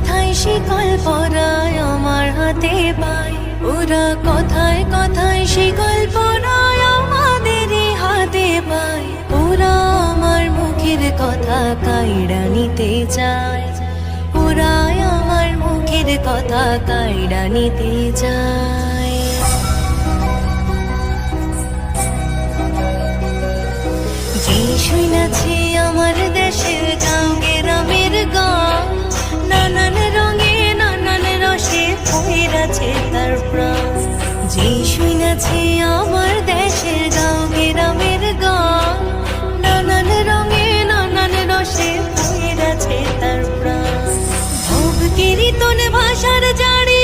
কথায় শিকল পরায় আমার হাতে পায়, ওরা কথায় কথায় শিকল পরায় আমাদেরই হাতে পায়। ওরা আমার মুখের কথা কাইড়া নিতে চায়, ওরা আমার মুখের কথা কাইড়া নিতে চায়। যে শুনেছি আমার দেশের গাঁও গ্রামের গান, নানান রঙে নানান রসে পইরাছে তার প্রাণ। যে শুনেছি আমার দেশের গাঁও গ্রামের গান, নানান রঙে নানান রসে পইরাছে তার প্রাণ। ভোগ কীর্তন ভাষার জারি